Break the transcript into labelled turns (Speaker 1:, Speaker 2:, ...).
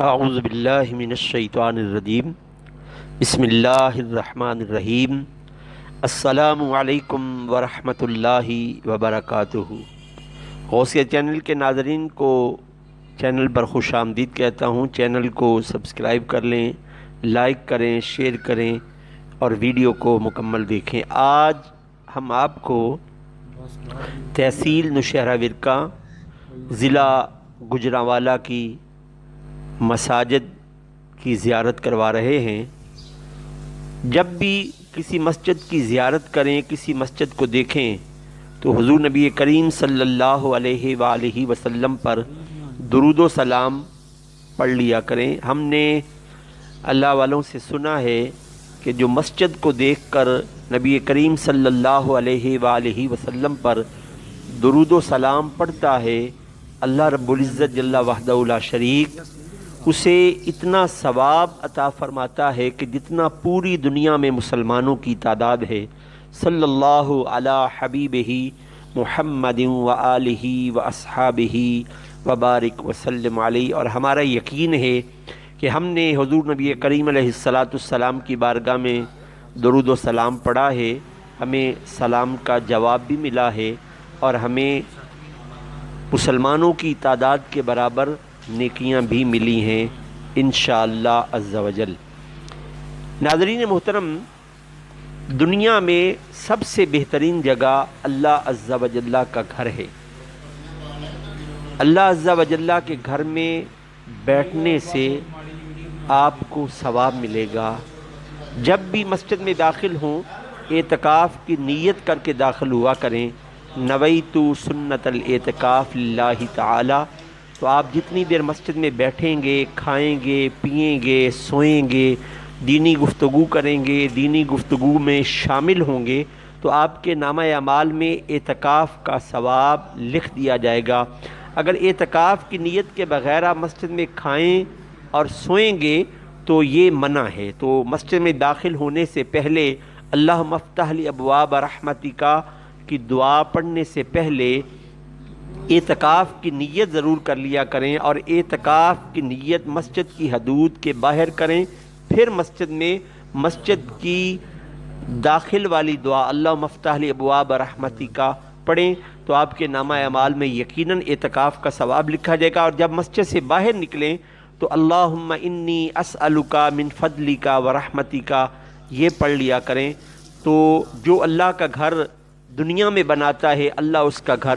Speaker 1: اعوذ باللہ من الشیطان الرجیم بسم اللہ الرحمن الرحیم السلام علیکم ورحمۃ اللہ وبرکاتہ۔ غوثیہ چینل کے ناظرین کو چینل پر خوش آمدید کہتا ہوں۔ چینل کو سبسکرائب کر لیں، لائک کریں، شیئر کریں اور ویڈیو کو مکمل دیکھیں۔ آج ہم آپ کو تحصیل نوشہرہ ورکہ ضلع گوجرانوالہ کی مساجد کی زیارت کروا رہے ہیں۔ جب بھی کسی مسجد کی زیارت کریں، کسی مسجد کو دیکھیں تو حضور نبی کریم صلی اللہ علیہ وآلہ وسلم پر درود و سلام پڑھ لیا کریں۔ ہم نے اللہ والوں سے سنا ہے کہ جو مسجد کو دیکھ کر نبی کریم صلی اللہ علیہ وآلہ وسلم پر درود و سلام پڑھتا ہے، اللہ رب العزت جل وحدہ لا شریک اسے اتنا ثواب عطا فرماتا ہے کہ جتنا پوری دنیا میں مسلمانوں کی تعداد ہے۔ صلی اللہ علی حبیبہ محمد وآلہ واصحابہ وبارک وسلم علیہ۔ اور ہمارا یقین ہے کہ ہم نے حضور نبی کریم علیہ السلام کی بارگاہ میں درود و سلام پڑھا ہے، ہمیں سلام کا جواب بھی ملا ہے اور ہمیں مسلمانوں کی تعداد کے برابر نیکیاں بھی ملی ہیں انشاءاللہ عز و جل۔ ناظرین محترم، دنیا میں سب سے بہترین جگہ اللہ عز و جل کا گھر ہے۔ اللہ عز و جل کے گھر میں بیٹھنے سے آپ کو ثواب ملے گا۔ جب بھی مسجد میں داخل ہوں اعتکاف کی نیت کر کے داخل ہوا کریں، نویت سنت الاعتکاف للہ تعالی۔ تو آپ جتنی دیر مسجد میں بیٹھیں گے، کھائیں گے، پئیں گے، سوئیں گے، دینی گفتگو کریں گے، دینی گفتگو میں شامل ہوں گے تو آپ کے نامہ اعمال میں اعتکاف کا ثواب لکھ دیا جائے گا۔ اگر اعتکاف کی نیت کے بغیر آپ مسجد میں کھائیں اور سوئیں گے تو یہ منع ہے۔ تو مسجد میں داخل ہونے سے پہلے اللہم افتح لی ابواب رحمتک کی دعا پڑھنے سے پہلے اعتکاف کی نیت ضرور کر لیا کریں، اور اعتکاف کی نیت مسجد کی حدود کے باہر کریں۔ پھر مسجد کی داخل والی دعا اللہم افتح لی ابواب رحمتک پڑھیں تو آپ کے نامہ اعمال میں یقیناً اعتکاف کا ثواب لکھا جائے گا۔ اور جب مسجد سے باہر نکلیں تو اللہم انی اسألک من فضلک ورحمتک یہ پڑھ لیا کریں۔ تو جو اللہ کا گھر دنیا میں بناتا ہے، اللہ اس کا گھر